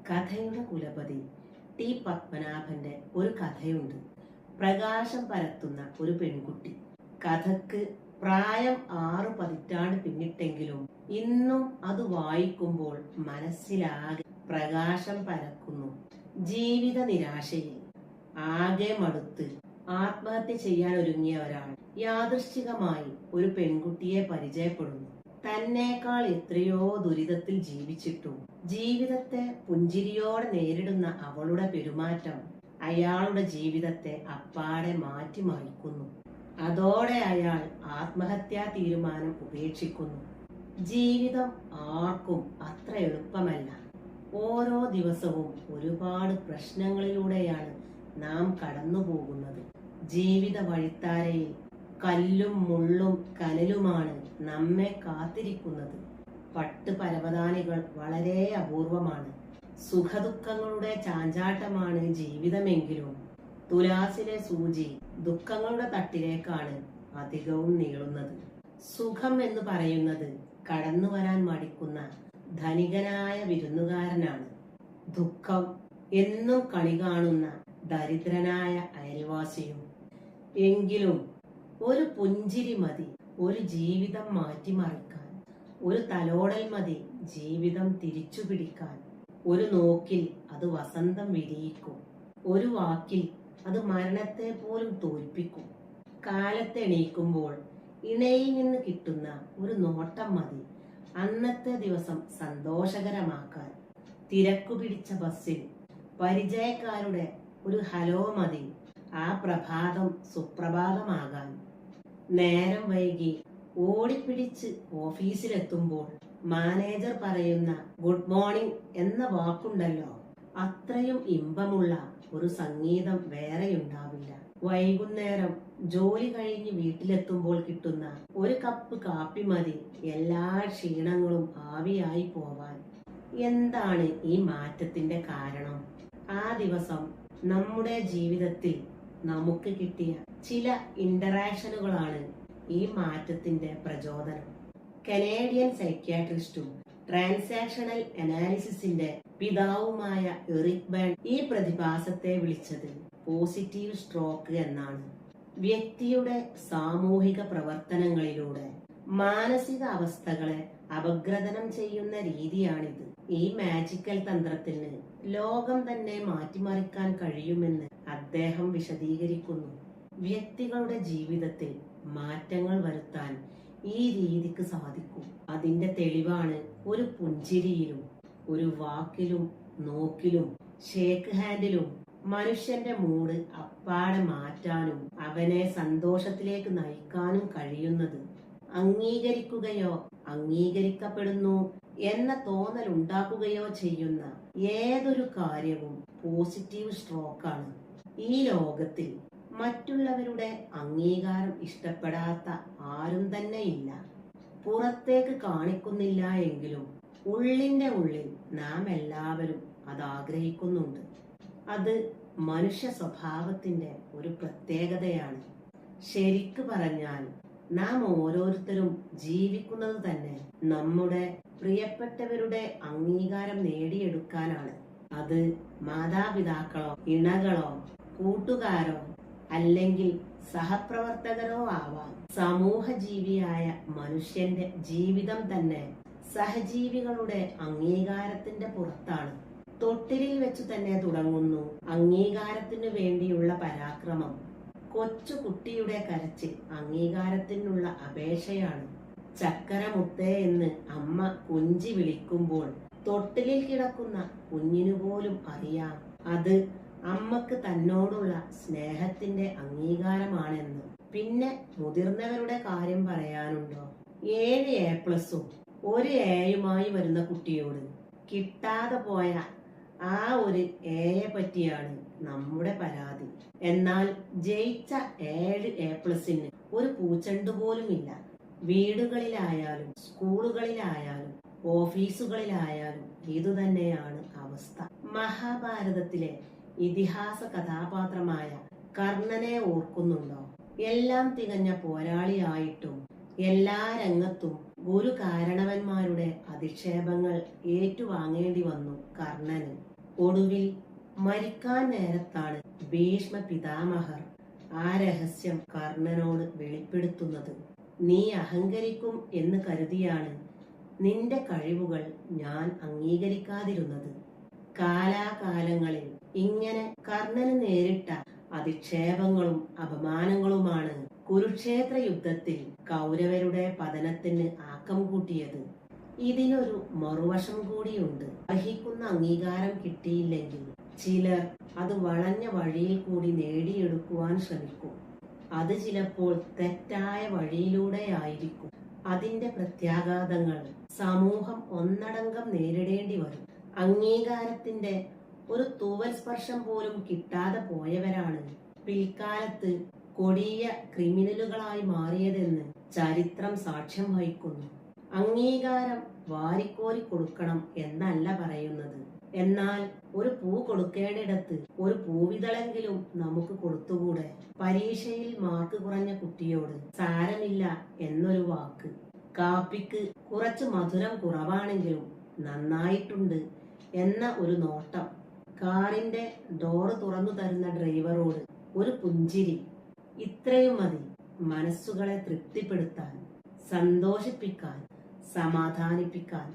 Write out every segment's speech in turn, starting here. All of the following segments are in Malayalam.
കഥയുടെ കുലപതി ടി പത്മനാഭന്റെ ഒരു കഥയുണ്ട്. പ്രകാശം പരത്തുന്ന ഒരു പെൺകുട്ടി. കഥക്ക് പ്രായം 6 പതിറ്റാണ്ട് പിന്നിട്ടെങ്കിലും ഇന്നും അത് വായിക്കുമ്പോൾ മനസ്സിലാകെ പ്രകാശം പരക്കുന്നു. ജീവിത നിരാശയിൽ ആകെ മടുത്ത് ആത്മഹത്യ ചെയ്യാൻ ഒരുങ്ങിയ ഒരാൾ യാദൃശ്ചികമായി ഒരു പെൺകുട്ടിയെ പരിചയപ്പെടുന്നു. തന്നേക്കാൾ എത്രയോ ദുരിതത്തിൽ ജീവിച്ചിട്ടും ജീവിതത്തെ പുഞ്ചിരിയോടെ നേരിടുന്ന അവളുടെ പെരുമാറ്റം അയാളുടെ ജീവിതത്തെ അപ്പാടെ മാറ്റിമറിക്കുന്നു. അതോടെ അയാൾ ആത്മഹത്യാ തീരുമാനം ഉപേക്ഷിക്കുന്നു. ജീവിതം ആർക്കും അത്ര എളുപ്പമല്ല. ഓരോ ദിവസവും ഒരുപാട് പ്രശ്നങ്ങളിലൂടെയാണ് നാം കടന്നു പോകുന്നത്. ജീവിത വഴിത്താരയിൽ കല്ലും മുള്ളും കനലുമാണ് നമ്മെ കാത്തിരിക്കുന്നത്. പട്ട് പരവതാനികൾ വളരെ അപൂർവമാണ്. സുഖദുഃഖങ്ങളുടെ ചാഞ്ചാട്ടമാണ് ജീവിതമെങ്കിലും തുലാസിലെ സൂചി ദുഃഖങ്ങളുടെ തട്ടിലേക്കാണ് അധികവും നീളുന്നത്. സുഖം എന്ന് പറയുന്നത് കടന്നു വരാൻ മടിക്കുന്ന ധനികനായ വിരുന്നുകാരനാണ്. ദുഃഖം എന്നും കണി കാണുന്ന ദരിദ്രനായ അയൽവാസിയും. എങ്കിലും ഒരു പുഞ്ചിരി മതി ഒരു ജീവിതം മാറ്റിമറിക്കാൻ. ഒരു തലോടൽ മതി ജീവിതം തിരിച്ചു പിടിക്കാൻ. ഒരു നോക്കിൽ അത് വസന്തം വിരിയിക്കും. ഒരു വാക്കിൽ അത് മരണത്തെ പോലും തോൽപ്പിക്കും. കാലത്ത് എണീക്കുമ്പോൾ ഇണയിൽ നിന്ന് കിട്ടുന്ന ഒരു നോട്ടം മതി അന്നത്തെ ദിവസം സന്തോഷകരമാക്കാൻ. തിരക്കു പിടിച്ച ബസ്സിൽ പരിചയക്കാരുടെ ഒരു ഹലോ മതി ആ പ്രഭാതം സുപ്രഭാതമാകാൻ. നേരം വൈകി ഓടിപ്പിടിച്ച് ഓഫീസിലെത്തുമ്പോൾ മാനേജർ പറയുന്ന ഗുഡ് മോർണിംഗ് എന്ന വാക്കുണ്ടല്ലോ, അത്രയും ഇമ്പമുള്ള ഒരു സംഗീതം വേറെയുണ്ടാവില്ല. വൈകുന്നേരം ജോലി കഴിഞ്ഞ് വീട്ടിലെത്തുമ്പോൾ കിട്ടുന്ന ഒരു കപ്പ് കാപ്പി മതി എല്ലാ ക്ഷീണങ്ങളും ആവിയായി പോവാൻ. എന്താണ് ഈ മാറ്റത്തിന്റെ കാരണം? ആ ദിവസം നമ്മുടെ ജീവിതത്തിൽ നമുക്ക് കിട്ടിയ ചില ഇന്ററാക്ഷനുകളാണ് ഈ മാറ്റത്തിന്റെ പ്രചോദനം. കനേഡിയൻ സൈക്യാട്രിസ്റ്റും ട്രാൻസാക്ഷണൽ അനാലിസിസിന്റെ പിതാവുമായ എറിക് ബേൺ ഈ പ്രതിഭാസത്തെ വിളിച്ചത് പോസിറ്റീവ് സ്ട്രോക്ക് എന്നാണ്. വ്യക്തിയുടെ സാമൂഹിക പ്രവർത്തനങ്ങളിലൂടെ മാനസിക അവസ്ഥകളെ അപഗ്രഥനം ചെയ്യുന്ന രീതിയാണിത്. ഈ മാജിക്കൽ തന്ത്രത്തിന് ലോകം തന്നെ മാറ്റിമറിക്കാൻ കഴിയുമെന്ന് അദ്ദേഹം വിശദീകരിക്കുന്നു. വ്യക്തികളുടെ ജീവിതത്തിൽ മാറ്റങ്ങൾ വരുത്താൻ ഈ രീതിക്ക് സാധിക്കും. അതിന്റെ തെളിവാണ് ഒരു പുഞ്ചിരിയിലും ഒരു വാക്കിലും നോക്കിലും ഷേക്ക് ഹാൻഡിലും മനുഷ്യന്റെ മൂഡ് അപ്പാടെ മാറ്റാനും അവനെ സന്തോഷത്തിലേക്ക് നയിക്കാനും കഴിയുന്നത്. അംഗീകരിക്കുകയോ അംഗീകരിക്കപ്പെടുന്നു എന്ന തോന്നൽ ഉണ്ടാക്കുകയോ ചെയ്യുന്ന ഏതൊരു കാര്യവും പോസിറ്റീവ് സ്ട്രോക്കാണ്. ഈ ലോകത്തിൽ മറ്റുള്ളവരുടെ അംഗീകാരം ഇഷ്ടപ്പെടാത്ത ആരും തന്നെ ഇല്ല. പുറത്തേക്ക് കാണിക്കുന്നില്ല എങ്കിലും ഉള്ളിന്റെ ഉള്ളിൽ നാം എല്ലാവരും അത് ആഗ്രഹിക്കുന്നുണ്ട്. അത് മനുഷ്യ സ്വഭാവത്തിന്റെ ഒരു പ്രത്യേകതയാണ്. ശരിക്കു പറഞ്ഞാൽ നാം ഓരോരുത്തരും ജീവിക്കുന്നത് തന്നെ നമ്മുടെ പ്രിയപ്പെട്ടവരുടെ അംഗീകാരം നേടിയെടുക്കാനാണ്. അത് മാതാപിതാക്കളോ ഇണകളോ കൂട്ടുകാരോ അല്ലെങ്കിൽ സഹപ്രവർത്തകരോ ആവാം. സമൂഹ ജീവിയായ മനുഷ്യന്റെ ജീവിതം തന്നെ സഹജീവികളുടെ അംഗീകാരത്തിന്റെ പുറത്താണ്. തൊട്ടിലിൽ വെച്ചു തന്നെ തുടങ്ങുന്നു അംഗീകാരത്തിനു വേണ്ടിയുള്ള പരാക്രമം. കൊച്ചു കുട്ടിയുടെ കരച്ചിൽ അംഗീകാരത്തിനുള്ള അപേക്ഷയാണ്. ചക്കര മുത്തേ എന്ന് അമ്മ കുഞ്ചി വിളിക്കുമ്പോൾ തൊട്ടിലിൽ കിടക്കുന്ന കുഞ്ഞിനു പോലും അറിയാം അത് അമ്മക്ക് തന്നോടുള്ള സ്നേഹത്തിന്റെ അംഗീകാരമാണെന്ന്. പിന്നെ മുതിർന്നവരുടെ കാര്യം പറയാനുണ്ടോ? 7 A+ഉം 1 Aയുമായി വരുന്ന കുട്ടിയോട് കിട്ടാതെ പോയ ആ ഒരു Aയെ പറ്റിയാണ് നമ്മുടെ പരാതി. എന്നാൽ ജയിച്ച 7 A+ന് ഒരു പൂച്ചെണ്ട് പോലുമില്ല. വീടുകളിലായാലും സ്കൂളുകളിലായാലും ഓഫീസുകളിലായാലും ഇതുതന്നെയാണ് അവസ്ഥ. മഹാഭാരതത്തിലെ ഇതിഹാസ കഥാപാത്രമായ കർണനെ ഓർക്കുന്നുണ്ടോ? എല്ലാം തികഞ്ഞ പോരാളിയായിട്ടും എല്ലാ രംഗത്തും ഗുരു കാരണവന്മാരുടെ അധിക്ഷേപങ്ങൾ ഏറ്റുവാങ്ങേണ്ടി വന്നു കർണന്. ഒടുവിൽ മരിക്കാൻ നേരത്താണ് ഭീഷ്മ പിതാമഹർ ആ രഹസ്യം കർണനോട് വെളിപ്പെടുത്തുന്നത്. നീ അഹങ്കരിക്കും എന്ന് കരുതിയാണ് നിന്റെ കഴിവുകൾ ഞാൻ അംഗീകരിക്കാതിരുന്നത്. കാലാകാലങ്ങളിൽ ഇങ്ങനെ കർണന് നേരിട്ട അധിക്ഷേപങ്ങളും അപമാനങ്ങളുമാണ് കുരുക്ഷേത്ര യുദ്ധത്തിൽ കൗരവരുടെ പതനത്തിന് ആക്കം കൂട്ടിയത്. ഇതിനൊരു മറുവശം കൂടിയുണ്ട്. അർഹിക്കുന്ന അംഗീകാരം കിട്ടിയില്ലെങ്കിൽ ചിലർ അത് വളഞ്ഞ വഴിയിൽ കൂടി നേടിയെടുക്കുവാൻ ശ്രമിക്കും. അത് ചിലപ്പോൾ തെറ്റായ വഴിയിലൂടെ ആയിരിക്കും. അതിന്റെ പ്രത്യാഘാതങ്ങൾ സമൂഹം ഒന്നടങ്കം നേരിടേണ്ടി വരും. അംഗീകാരത്തിന്റെ ഒരു തൂവൽ സ്പർശം പോലും കിട്ടാതെ പോയവരാണ് പിൽക്കാലത്ത് കൊടിയ ക്രിമിനലുകളായി മാറിയതെന്ന് ചരിത്രം സാക്ഷ്യം വഹിക്കുന്നു. അംഗീകാരം വാരിക്കോരി കൊടുക്കണം എന്നല്ല പറയുന്നത്. എന്നാൽ ഒരു പൂ കൊടുക്കേണ്ടിടത്ത് ഒരു പൂവിതളെങ്കിലും നമുക്ക് കൊടുത്തുകൂടെ? പരീക്ഷയിൽ മാർക്ക് കുറഞ്ഞ കുട്ടിയോട് സാരമില്ല എന്നൊരു വാക്ക്, കാപ്പിക്ക് കുറച്ച് മധുരം കുറവാണെങ്കിലും നന്നായിട്ടുണ്ട് എന്ന ഒരു നോട്ടം, കാറിന്റെ ഡോറ് തുറന്നു തരുന്ന ഡ്രൈവറോട് ഒരു പുഞ്ചിരി, ഇത്രയും മതി മനസ്സുകളെ തൃപ്തിപ്പെടുത്താൻ, സന്തോഷിപ്പിക്കാൻ, സമാധാനിപ്പിക്കാൻ.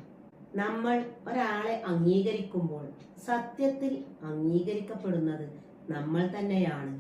നമ്മൾ ഒരാളെ അംഗീകരിക്കുമ്പോൾ സത്യത്തിൽ അംഗീകരിക്കപ്പെടുന്നത് നമ്മൾ തന്നെയാണ്.